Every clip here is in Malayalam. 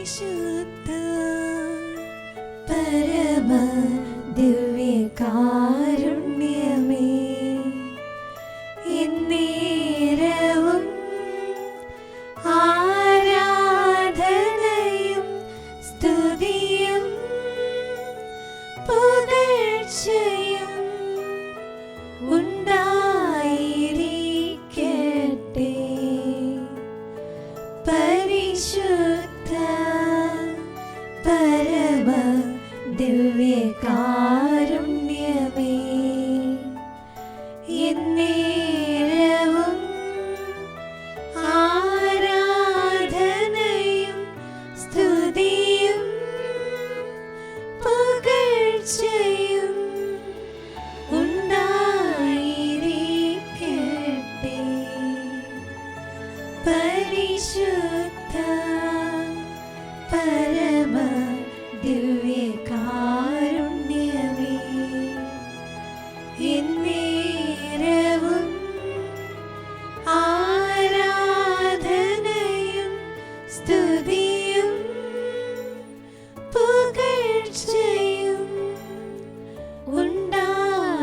പരിശുദ്ധ പരമ ദിവ്യകാരുണ്യമേ, എന്നേരവും ആരാധനയും സ്തുതിയും പുകഴ്ചയും ഉണ്ടായിരിക്കട്ടെ. പരിശുദ്ധ പരമ ദിവ്യകാരുണ്യമേ, എന്നേരവും ആരാധനയും സ്തുതിയും പുകഴ്ചയും ഉണ്ടായിരിക്കട്ടെ. പരിശുദ്ധ പരമ ദിവ്യകാരുണ്യമേ, എന്നേരവും ആരാധനയും സ്തുതിയും പുകഴ്ചയും ഉണ്ടായിരിക്കട്ടെ.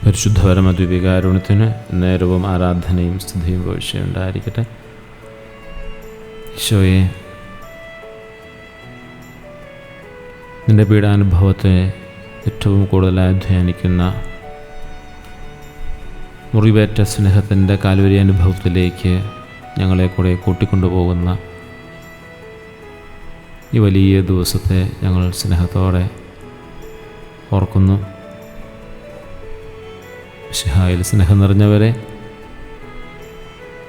പരിശുദ്ധ പരമ ദിവ്യകാരുണ്യത്തിന് നേരവും ആരാധനയും സ്തുതിയും പുകഴ്ചയും ഉണ്ടായിരിക്കട്ടെ. ഈശോയെ, നിന്റെ പീഡാനുഭവത്തെ ഏറ്റവും കൂടുതലായി ധ്യാനിക്കുന്ന മുറിവേറ്റ സ്നേഹത്തിൻ്റെ കാൽവരി അനുഭവത്തിലേക്ക് ഞങ്ങളെ കൂടെ കൂട്ടിക്കൊണ്ടുപോകുന്ന ഈ വലിയ ദിവസത്തെ ഞങ്ങൾ സ്നേഹത്തോടെ ഓർക്കുന്നു. മിശിഹായിൽ സ്നേഹം നിറഞ്ഞവരെ,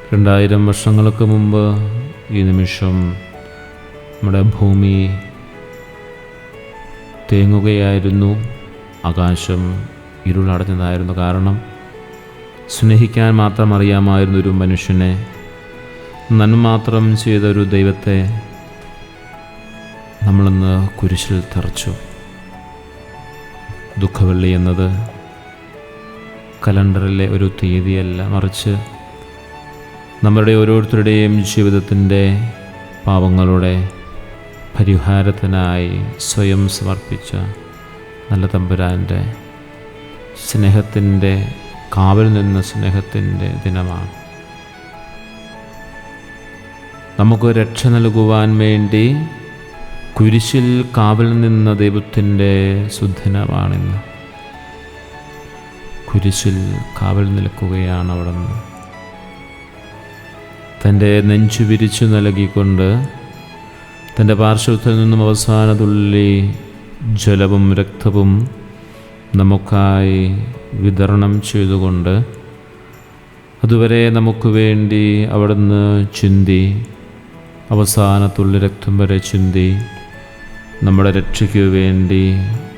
2000 വർഷങ്ങൾക്ക് മുമ്പ് ഈ നിമിഷം നമ്മുടെ ഭൂമി തേങ്ങുകയായിരുന്നു. ആകാശം ഇരുളടഞ്ഞതായിരുന്നു. കാരണം സ്നേഹിക്കാൻ മാത്രം അറിയാമായിരുന്നൊരു മനുഷ്യനെ, നന്മ മാത്രം ചെയ്തൊരു ദൈവത്തെ നമ്മളിന്ന് കുരിശിൽ തറച്ചു. ദുഃഖവെള്ളി എന്നത് കലണ്ടറിലെ ഒരു തീയതിയല്ല, മറിച്ച് നമ്മുടെ ഓരോരുത്തരുടെയും ജീവിതത്തിൻ്റെ പാപങ്ങളുടെ പരിഹാരത്തിനായി സ്വയം സമർപ്പിച്ച നല്ല തമ്പുരാൻ്റെ സ്നേഹത്തിൻ്റെ കാവൽ നിന്ന സ്നേഹത്തിൻ്റെ ദിനമാണ്. നമുക്ക് രക്ഷ നൽകുവാൻ വേണ്ടി കുരിശിൽ കാവൽ നിന്ന ദൈവത്തിൻ്റെ സുദിനമാണിന്ന്. കുരിശിൽ കാവൽ നിൽക്കുകയാണ് അവിടുന്ന്. തൻ്റെ നെഞ്ചു വിരിച്ചു നൽകിക്കൊണ്ട് തൻ്റെ പാർശ്വത്തിൽ നിന്നും അവസാന തുള്ളി ജലവും രക്തവും നമുക്കായി വിതരണം ചെയ്തുകൊണ്ട് അതുവരെ നമുക്ക് വേണ്ടി അവിടുന്ന് ചിന്തി, അവസാന തുള്ളി രക്തം വരെ ചിന്തി നമ്മുടെ രക്ഷയ്ക്ക് വേണ്ടി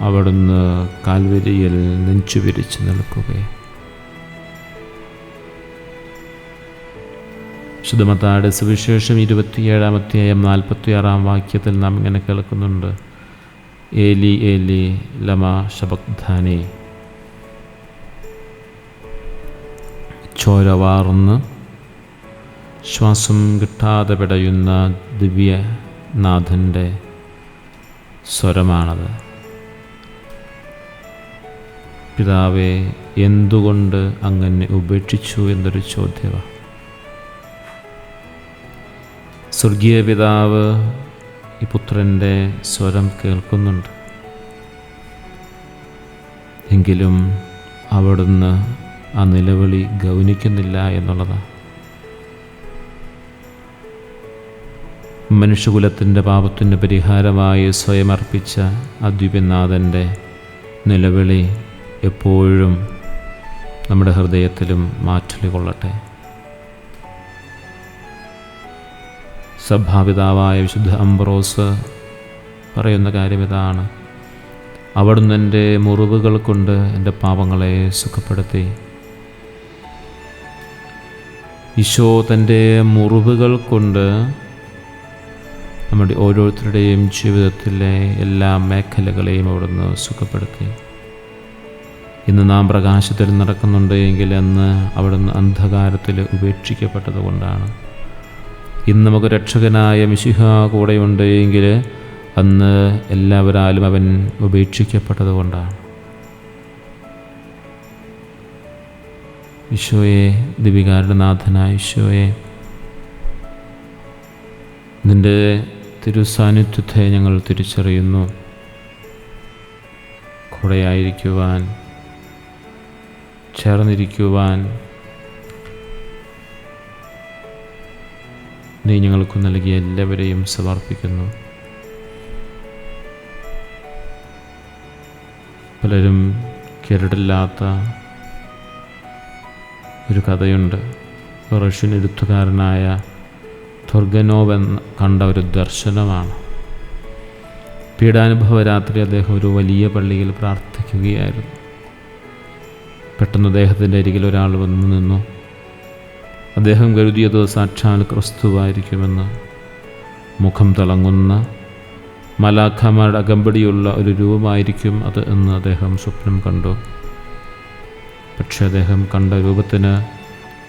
അവിടുന്ന് കാൽവരിയിൽ നെഞ്ചു വിരിച്ചു നിൽക്കുകയാണ്. വിശുദ്ധ മത്തായിയുടെ സുവിശേഷം 27-ാം അധ്യായം 46-ാം വാക്യത്തിൽ നാം ഇങ്ങനെ കേൾക്കുന്നുണ്ട്: ഏലി ഏലി ലമാ ശബക്താനി. ചോരവാർന്ന് ശ്വാസം കിട്ടാതെ പിടയുന്ന ദിവ്യനാഥൻ്റെ സ്വരമാണത്. പിതാവേ, എന്തുകൊണ്ട് അങ്ങനെ ഉപേക്ഷിച്ചു എന്നൊരു ചോദ്യമാണ്. സ്വർഗീയ പിതാവ് ഈ പുത്രൻ്റെ സ്വരം കേൾക്കുന്നുണ്ട്. എങ്കിലും അവിടുന്ന് ആ നിലവിളി ഗൗനിക്കുന്നില്ല എന്നുള്ളതാണ്. മനുഷ്യകുലത്തിൻ്റെ പാപത്തിന് പരിഹാരമായി സ്വയം അർപ്പിച്ച അദ്വൈതനാഥൻ്റെ നിലവിളി എപ്പോഴും നമ്മുടെ ഹൃദയത്തിലും മാറ്റൽ കൊള്ളട്ടെ. സഭാപിതാവായ വിശുദ്ധ അംബ്രോസ് പറയുന്ന കാര്യം ഇതാണ്: അവിടുന്ന് എൻ്റെ മുറിവുകൾ കൊണ്ട് എൻ്റെ പാപങ്ങളെ സുഖപ്പെടുത്തി. ഈശോ തൻ്റെ മുറിവുകൾ കൊണ്ട് നമ്മുടെ ഓരോരുത്തരുടെയും ജീവിതത്തിലെ എല്ലാ മേഖലകളെയും അവിടുന്ന് സുഖപ്പെടുത്തി. ഇന്ന് നാം പ്രകാശത്തിൽ നടക്കുന്നുണ്ട് എങ്കിൽ അന്ന് അവിടുന്ന് അന്ധകാരത്തിൽ ഉപേക്ഷിക്കപ്പെട്ടതുകൊണ്ടാണ്. ഇന്ന് നമുക്ക് രക്ഷകനായ മിശിഹ കൂടെയുണ്ട് എങ്കിൽ അന്ന് എല്ലാവരാലും അവൻ ഉപേക്ഷിക്കപ്പെട്ടതുകൊണ്ടാണ്. ഈശോയെ, ദിവികാരുടെ നാഥനായ ഈശോയെ, നിൻ്റെ തിരുസാന്നിധ്യത്തെ ഞങ്ങൾ തിരിച്ചറിയുന്നു. കൂടെയായിരിക്കുവാൻ, ചേർന്നിരിക്കുവാൻ നീ ഞങ്ങൾക്ക് നൽകിയ എല്ലാവരെയും സമർപ്പിക്കുന്നു. പലരും കേട്ടിട്ടില്ലാത്ത ഒരു കഥയുണ്ട്. റഷ്യൻ എഴുത്തുകാരനായ തുർഗനോവ് കണ്ട ഒരു ദർശനമാണ്. പീഡാനുഭവ രാത്രി അദ്ദേഹം ഒരു വലിയ പള്ളിയിൽ പ്രാർത്ഥിക്കുകയായിരുന്നു. പെട്ടെന്ന് അദ്ദേഹത്തിൻ്റെ അരികിൽ ഒരാൾ വന്നു നിന്നു. അദ്ദേഹം കരുതിയത് സാക്ഷാൽ ക്രിസ്തുവായിരിക്കുമെന്ന്. മുഖം തിളങ്ങുന്ന മലാഖമാരുടെ അകമ്പടിയുള്ള ഒരു രൂപമായിരിക്കും അത് എന്ന് അദ്ദേഹം സ്വപ്നം കണ്ടു. പക്ഷെ അദ്ദേഹം കണ്ട രൂപത്തിന്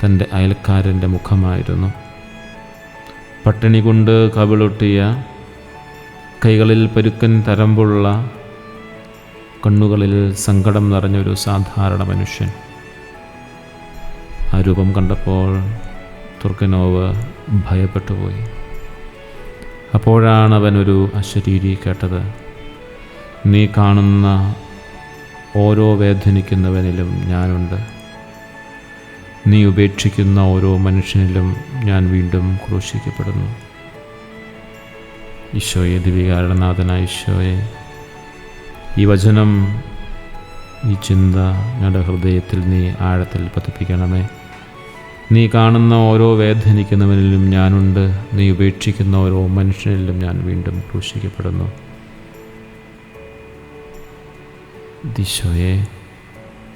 തൻ്റെ അയൽക്കാരൻ്റെ മുഖമായിരുന്നു. പട്ടിണി കൊണ്ട് കവിളൊട്ടിയ, കൈകളിൽ പരുക്കൻ തരമ്പുള്ള, കണ്ണുകളിൽ സങ്കടം നിറഞ്ഞൊരു സാധാരണ മനുഷ്യൻ. ആ രൂപം കണ്ടപ്പോൾ തുർഗനോവ് ഭയപ്പെട്ടുപോയി. അപ്പോഴാണ് അവനൊരു അശരീരി കേട്ടത്. നീ കാണുന്ന ഓരോ വേദനിക്കുന്നവനിലും ഞാനുണ്ട്. നീ ഉപേക്ഷിക്കുന്ന ഓരോ മനുഷ്യനിലും ഞാൻ വീണ്ടും ക്രൂശിക്കപ്പെടുന്നു. ഈശോയെ, ദിവികാരുടെ നാഥനായ ഈശോയെ, ഈ വചനം, ഈ ചിന്ത ഞങ്ങളുടെ ഹൃദയത്തിൽ നീ ആഴത്തിൽ പതിപ്പിക്കണമേ. നീ കാണുന്ന ഓരോ വേദനിക്കുന്നവനിലും ഞാനുണ്ട്. നീ ഉപേക്ഷിക്കുന്ന ഓരോ മനുഷ്യനിലും ഞാൻ വീണ്ടും ക്രൂശിക്കപ്പെടുന്നു. ഈശോയെ,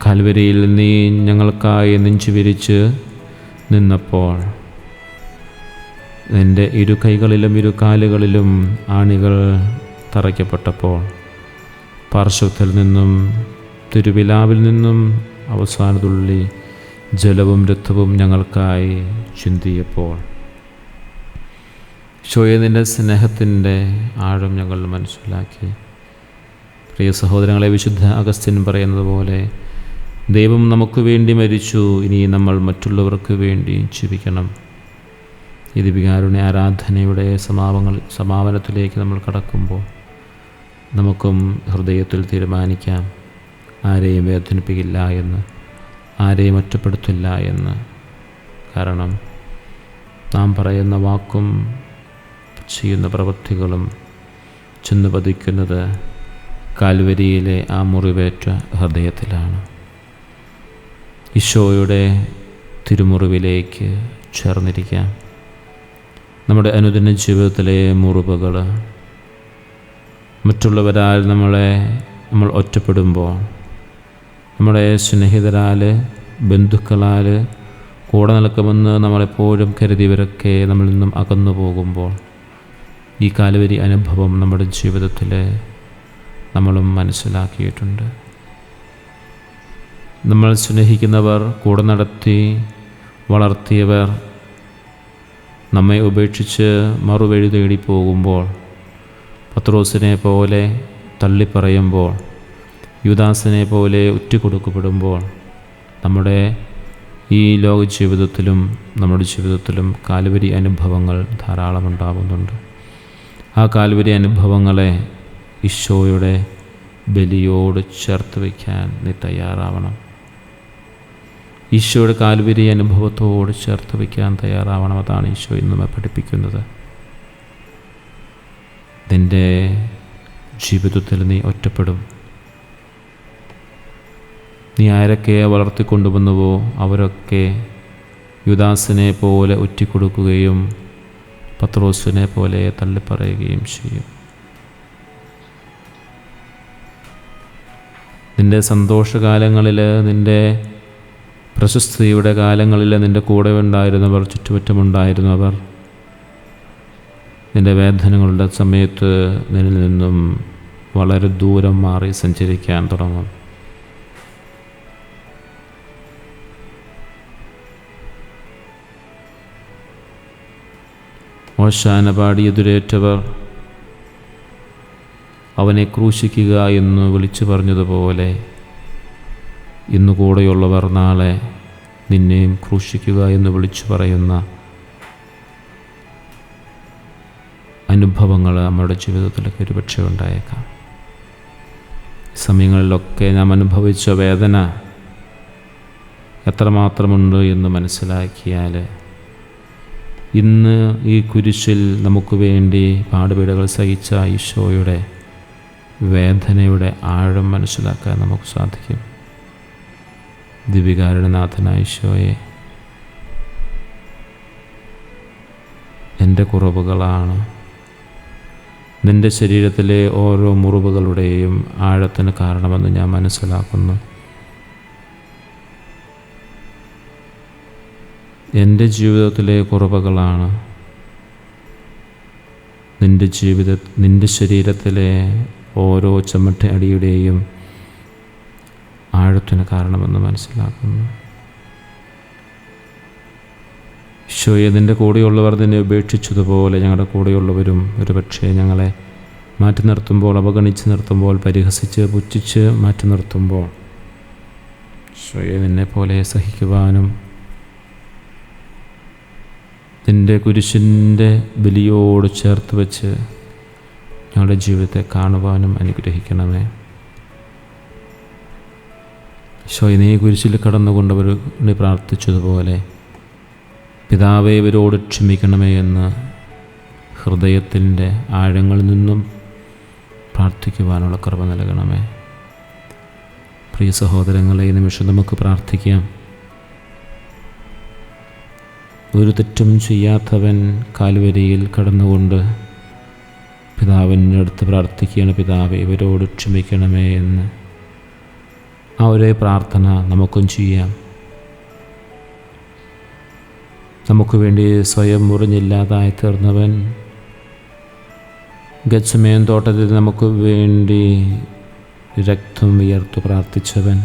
കാൽവരിയിൽ നീ ഞങ്ങൾക്കായി നെഞ്ചു വിരിച്ച് നിന്നപ്പോൾ നിൻ്റെ ഇരു കൈകളിലും ഇരു കാലുകളിലും ആണികൾ തറയ്ക്കപ്പെട്ടപ്പോൾ, പാർശ്വത്തിൽ നിന്നും തിരുവിലാവിൽ നിന്നും അവസാനതുള്ളി ജലവും രക്തവും ഞങ്ങൾക്കായി ചിന്തിയപ്പോൾ, ഈശോയെ, നിൻ്റെ സ്നേഹത്തിൻ്റെ ആഴം ഞങ്ങൾ മനസ്സിലാക്കി. പ്രിയ സഹോദരങ്ങളെ, വിശുദ്ധ അഗസ്ത്യൻ പറയുന്നത് പോലെ ദൈവം നമുക്ക് വേണ്ടി മരിച്ചു, ഇനി നമ്മൾ മറ്റുള്ളവർക്ക് വേണ്ടി ജീവിക്കണം. ഈ ദിവികാരുണ്യ ആരാധനയുടെ സമാപനത്തിലേക്ക് നമ്മൾ കടക്കുമ്പോൾ നമുക്കും ഹൃദയത്തിൽ തീരുമാനിക്കാം, ആരെയും വേദനിപ്പിക്കില്ല എന്ന്, ആരെയും ഒറ്റപ്പെടുത്തില്ല എന്ന്. കാരണം നാം പറയുന്ന വാക്കും ചെയ്യുന്ന പ്രവൃത്തികളും ചെന്ന് പതിക്കുന്നത് കാൽവരിയിലെ ആ മുറിവേറ്റ ഹൃദയത്തിലാണ്. ഈശോയുടെ തിരുമുറിവിലേക്ക് ചേർന്നിരിക്കാം. നമ്മുടെ അനുദിന ജീവിതത്തിലെ മുറിവുകൾ, മറ്റുള്ളവരാൽ നമ്മൾ ഒറ്റപ്പെടുമ്പോൾ, നമ്മുടെ സ്നേഹിതരാൽ, ബന്ധുക്കളാൽ, കൂടെ നിൽക്കുമെന്ന് നമ്മളെപ്പോഴും കരുതിയവരൊക്കെ നമ്മളിൽ നിന്നും അകന്നു പോകുമ്പോൾ, ഈ കാൽവരി അനുഭവം നമ്മുടെ ജീവിതത്തിൽ നമ്മളും മനസ്സിലാക്കിയിട്ടുണ്ട്. നമ്മൾ സ്നേഹിക്കുന്നവർ, കൂടെ നടത്തി വളർത്തിയവർ നമ്മെ ഉപേക്ഷിച്ച് മറുവഴി തേടി പോകുമ്പോൾ, പത്രോസിനെ പോലെ തള്ളിപ്പറയുമ്പോൾ, യൂദാസിനെ പോലെ ഉറ്റുകൊടുക്കപ്പെടുമ്പോൾ, നമ്മുടെ ഈ ലോക ജീവിതത്തിലും നമ്മുടെ ജീവിതത്തിലും കാൽവരി അനുഭവങ്ങൾ ധാരാളം ഉണ്ടാകുന്നുണ്ട്. ആ കാൽവരി അനുഭവങ്ങളെ ഈശോയുടെ ബലിയോട് ചേർത്ത് വയ്ക്കാൻ നീ തയ്യാറാവണം. ഈശോയുടെ കാൽവരി അനുഭവത്തോട് ചേർത്ത് വയ്ക്കാൻ തയ്യാറാവണം. അതാണ് ഈശോ ഇന്ന് പഠിപ്പിക്കുന്നത്. നിൻ്റെ ജീവിതത്തിൽ നീ ഒറ്റപ്പെടും. നീ ആരൊക്കെ വളർത്തിക്കൊണ്ടുവന്നുവോ അവരൊക്കെ യൂദാസിനെ പോലെ ഒറ്റിക്കൊടുക്കുകയും പത്രോസിനെ പോലെ തള്ളിപ്പറയുകയും ചെയ്യും. നിൻ്റെ സന്തോഷകാലങ്ങളിൽ, നിൻ്റെ പ്രശസ്തിയുടെ കാലങ്ങളിൽ നിൻ്റെ കൂടെ ഉണ്ടായിരുന്നവർ, ചുറ്റുപറ്റുമുണ്ടായിരുന്നവർ, നിൻ്റെ വേദനകളുടെ സമയത്ത് നിന്നിൽ നിന്നും വളരെ ദൂരം മാറി സഞ്ചരിക്കാൻ തുടങ്ങും. ഓശാന പാടി എതിരേറ്റവർ അവനെ ക്രൂശിക്കുക എന്ന് വിളിച്ചു പറഞ്ഞതുപോലെ ഇന്നു കൂടെയുള്ളവർ നാളെ നിന്നെയും ക്രൂശിക്കുക എന്ന് വിളിച്ചു പറയുന്ന അനുഭവങ്ങൾ നമ്മുടെ ജീവിതത്തിലൊക്കെ ഒരുപക്ഷെ ഉണ്ടായേക്കാം. സമയങ്ങളിലൊക്കെ നാം അനുഭവിച്ച വേദന എത്രമാത്രമുണ്ട് എന്ന് മനസ്സിലാക്കിയാൽ ഇന്ന് ഈ കുരിശിൽ നമുക്ക് വേണ്ടി പാടുപീടുകൾ സഹിച്ച ഈശോയുടെ വേദനയുടെ ആഴം മനസ്സിലാക്കാൻ നമുക്ക് സാധിക്കും. ദിവികാരുണനാഥനായ ഈശോയെ, എൻ്റെ കുറവുകളാണ് നിൻ്റെ ശരീരത്തിലെ ഓരോ മുറിവുകളുടെയും ആഴത്തിന് കാരണമെന്ന് ഞാൻ മനസ്സിലാക്കുന്നു. എൻ്റെ ജീവിതത്തിലെ കുറവുകളാണ് നിൻ്റെ ശരീരത്തിലെ ഓരോ ചമ്മട്ടടിയുടെയും ആഴത്തിന് കാരണമെന്ന് മനസ്സിലാക്കുന്നു. ഈശോയെ, നിൻ്റെ കൂടെയുള്ളവർ നിന്നെ ഉപേക്ഷിച്ചതുപോലെ ഞങ്ങളുടെ കൂടെയുള്ളവരും ഒരുപക്ഷെ ഞങ്ങളെ മാറ്റി നിർത്തുമ്പോൾ, അവഗണിച്ച് നിർത്തുമ്പോൾ, പരിഹസിച്ച് പുച്ഛിച്ച് മാറ്റി നിർത്തുമ്പോൾ ഈശോയെ, നിന്നെപ്പോലെ സഹിക്കുവാനും നിൻ്റെ കുരിശിൻ്റെ ബലിയോട് ചേർത്ത് വെച്ച് ഞങ്ങളുടെ ജീവിതത്തെ കാണുവാനും അനുഗ്രഹിക്കണമേ. ഈശോയെ, നീ കുരിശിൽ കടന്നുകൊണ്ടവർ പ്രാർത്ഥിച്ചതുപോലെ പിതാവേ, ഇവരോട് ക്ഷമിക്കണമേ എന്ന് ഹൃദയത്തിൻ്റെ ആഴങ്ങളിൽ നിന്നും പ്രാർത്ഥിക്കുവാനുള്ള കൃപ നൽകണമേ. പ്രിയ സഹോദരങ്ങളെ, ഈ നിമിഷം നമുക്ക് പ്രാർത്ഥിക്കാം. ഒരു തെറ്റും ചെയ്യാത്തവൻ കാൽവരിയിൽ കടന്നുകൊണ്ട് പിതാവിൻ്റെ അടുത്ത് പ്രാർത്ഥിക്കുകയാണ്, പിതാവേ, ഇവരോട് ക്ഷമിക്കണമേ എന്ന്. ആ ഒരേ പ്രാർത്ഥന നമുക്കും ചെയ്യാം. നമുക്ക് വേണ്ടി സ്വയം മുറിഞ്ഞില്ലാതായി തീർന്നവൻ, ഗത്സമേൻ തോട്ടത്തിൽ നമുക്ക് വേണ്ടി രക്തം വിയർത്തു പ്രാർത്ഥിച്ചവൻ,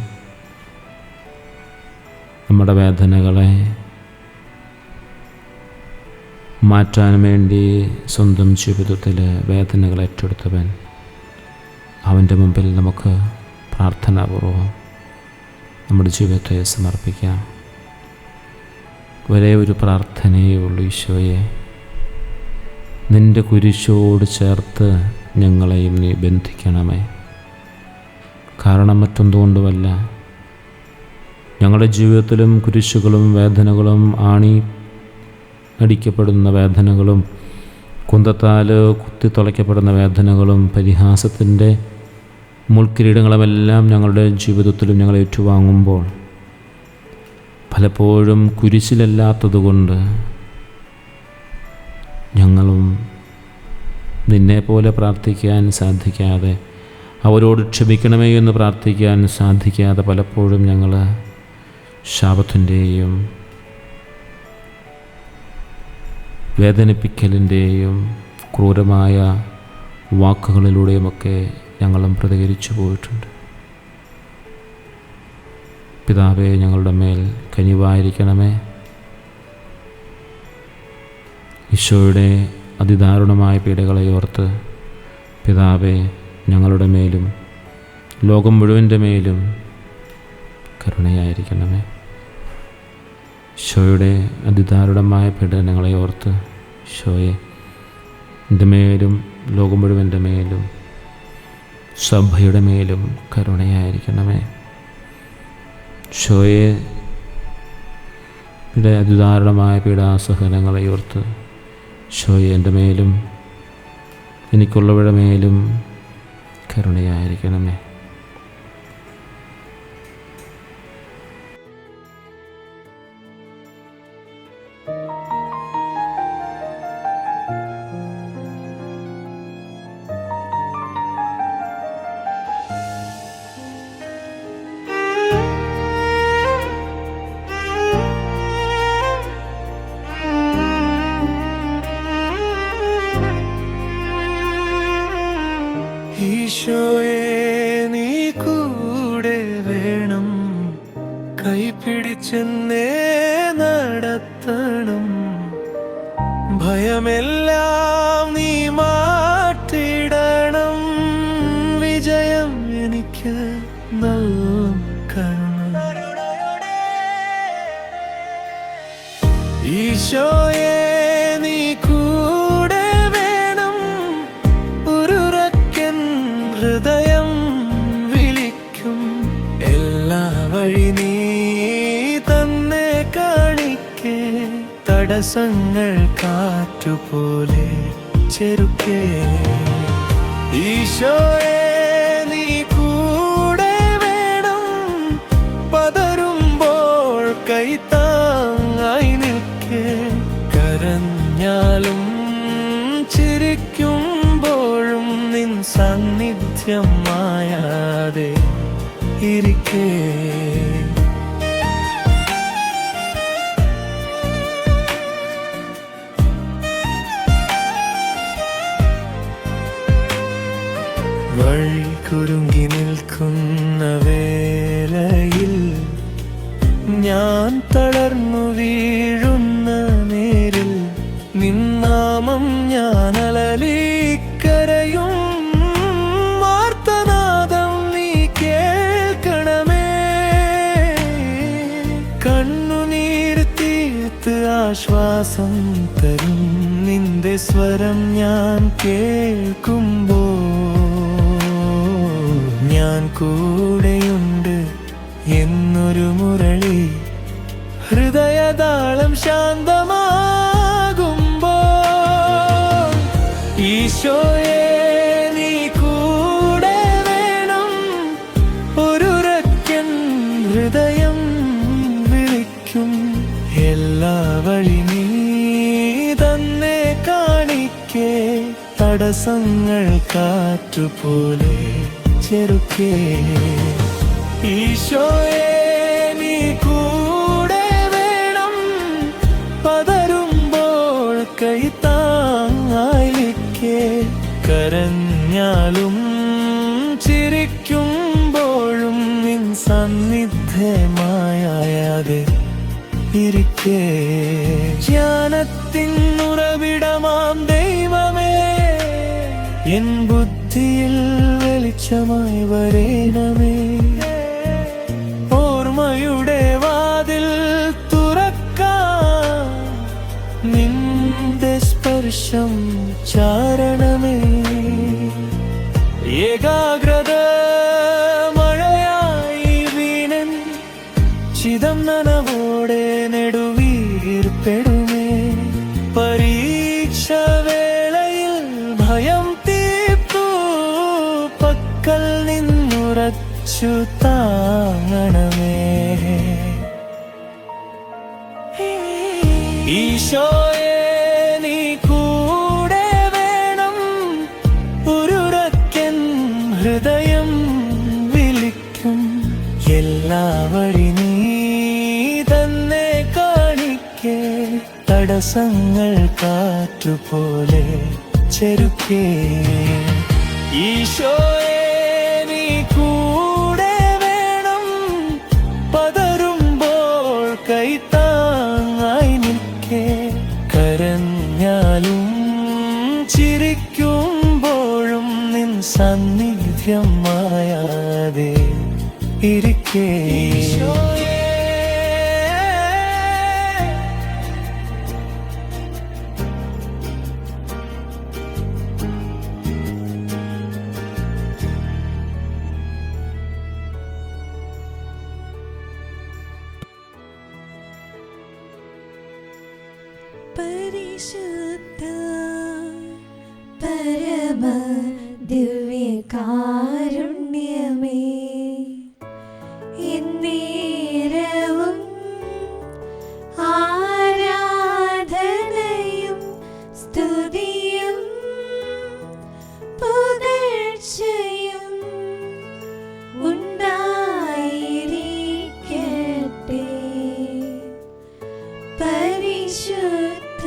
നമ്മുടെ വേദനകളെ മാറ്റാൻ വേണ്ടി സ്വന്തം ജീവിതത്തിൽ വേദനകൾ ഏറ്റെടുത്തവൻ, അവൻ്റെ മുമ്പിൽ നമുക്ക് പ്രാർത്ഥനാപൂർവം നമ്മുടെ ജീവിതത്തെ സമർപ്പിക്കാം. ഒരേ ഒരു പ്രാർത്ഥനയേ ഉള്ളൂ, ഈശോയെ, നിൻ്റെ കുരിശോട് ചേർത്ത് ഞങ്ങളെയും നീ ബന്ധിക്കണമേ. കാരണം മറ്റൊന്നുകൊണ്ടുമല്ല, ഞങ്ങളുടെ ജീവിതത്തിലും കുരിശുകളും വേദനകളും അടിക്കപ്പെടുന്ന വേദനകളും കുന്തത്താൽ കുത്തിത്തുളയ്ക്കപ്പെടുന്ന വേദനകളും പരിഹാസത്തിൻ്റെ മുൾക്കിരീടങ്ങളുമെല്ലാം ഞങ്ങളുടെ ജീവിതത്തിലും ഞങ്ങൾ ഏറ്റുവാങ്ങുമ്പോൾ പലപ്പോഴും കുരിശിലല്ലാത്തതുകൊണ്ട് ഞങ്ങളും നിന്നെപ്പോലെ പ്രാർത്ഥിക്കാൻ സാധിക്കാതെ, അവരോട് ക്ഷമിക്കണമേ എന്ന് പ്രാർത്ഥിക്കാൻ സാധിക്കാതെ പലപ്പോഴും ഞങ്ങൾ ശാപത്തിൻ്റെയും വേദനിപ്പിക്കലിൻ്റെയും ക്രൂരമായ വാക്കുകളിലൂടെയുമൊക്കെ ഞങ്ങളും പ്രതികരിച്ചു പോയിട്ടുണ്ട്. പിതാവേ, ഞങ്ങളുടെ മേൽ കനിവായിരിക്കണമേ. ഈശോയുടെ അതിദാരുണമായ പീഡകളെ ഓർത്ത് പിതാവേ, ഞങ്ങളുടെ മേലും ലോകം മുഴുവൻ്റെ മേലും കരുണയായിരിക്കണമേ. ഈശോയുടെ അതിദാരുണമായ പീഡനങ്ങളെ ഓർത്ത് ഈശോയെ, എൻ്റെ മേലും ലോകം മുഴുവൻ്റെ മേലും സഭയുടെ മേലും കരുണയായിരിക്കണമേ. ഈശോയെ, അതിദാരുണമായ പീഡാസഹനങ്ങളെ ഓർത്ത് ഈശോയെ, എൻ്റെ മേലും എനിക്കുള്ളവരുടെ മേലും കരുണയായിരിക്കണമേ. ഈശോയെ, നീ കൂടെ വേണം, കൈപിടിച്ചെന്നേ നടത്തണം. ഭയമെല്ലാം നീ മാറ്റിടണം. വിജയം എനിക്ക് നൽകണം. ഈശോയെ നീ കൂടെ വേണം. ഉരുറക്കൻ ഹൃദയം വിളിക്കും. എല്ലാ വഴി നീ തന്നെ കാണിക്കേ. തടസ്സങ്ങൾ കാറ്റുപോലെ ചെറുക്കേ. ഈശോയെ നീ കൂടെ വേണം. പതറുമ്പോൾ കൈത്താങ്ങായി നിൽക്കേ. കരഞ്ഞാലും ചിരിക്കുമ്പോഴും നിൻ സാന്നിധ്യം മായാതെ ഇരിക്കേ. വഴി കുരുങ്ങി നിൽക്കുന്ന വേളയിൽ ഞാൻ തളർന്നു വീഴുന്ന നേരിൽ നിന്നാമം ഞാൻ അലലിക്കരയും. വാർത്തനാദം നീ കേൾക്കണമേ. കണ്ണുനീർ തീർത്ത് ആശ്വാസം തരും നിന്റെ സ്വരം ഞാൻ കേൾക്കുമ്പോൾ. ഞാൻ കൂടെയുണ്ട് എന്നൊരു മുരളി ഹൃദയതാളം ശാന്തമാകുമ്പോൾ. ഈശോയെ നീ കൂടെ വേണം. ഒരുരക്കൻ ഹൃദയം വിളിക്കും. എല്ലാ വഴി നീ തന്നെ കാണിക്കേ. തടസ്സങ്ങൾ കാറ്റുപോലെ ചെറുക്കേ. ഈശോയെ നീ കൂടെ വേണം. പതറുമ്പോൾ കൈത്താങ്ങായി നിൽക്കേ. കരഞ്ഞാലും ചിരിക്കുമ്പോഴും നിൻ സാന്നിധ്യമായാതെ ഇരിക്കേ. ജ്ഞാനത്തിൻ ഉറവിടമാം ദൈവമേ, എൻ ബുദ്ധിയിൽ വെളിച്ചമായി വരേണമേ. ഓർമ്മയുടെ വാതിൽ തുറക്കാൻ നിന്റെ സ്പർശം ചാരണമേ. ഏകാഗ്രത മഴയായി വീണൻ ചിതം നനവോടെ നെടുവീർപ്പെടുമേ. പരീക്ഷ വേളയിൽ ഭയം തീർത്തു പക്കൽ നിന്നുറച്ചു താങ്ങണമേ. ഈശോയെ നീ കൂടെ വേണം. ഒരുരക്കൻ ഹൃദയം വിളിക്കും. എല്ലാ വഴി നീ തന്നെ കാണിക്കേ. തടസ്സങ്ങൾ കാറ്റുപോലെ ചെറുക്കേ. ഈശോയെ നീ കൂടെ വേണം. പതറുമ്പോൾ കൈത്താങ്ങായി നിൽക്കേ. കരഞ്ഞാലും ചിരിക്കുമ്പോഴും നിൻ സാന്നിധ്യം മായാതെ ഇരിക്കേ. പരിശുദ്ധ പരമ ദിവ്യകാരുണ്യമേ, എന്നേരവും ആരാധനയും സ്തുതിയും പുകഴ്ചയും ഉണ്ടായിരിക്കട്ടെ. പരിശുദ്ധ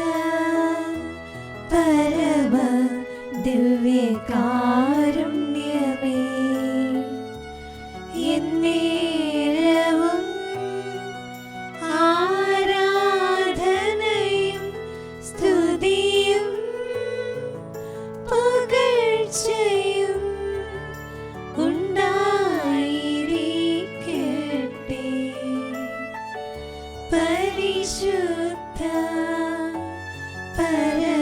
പരമ ദിവ്യകാരുണ്യമേ, എന്നേരവും ആരാധനയും സ്തുതിയും പരിശുദ്ധ പരമാ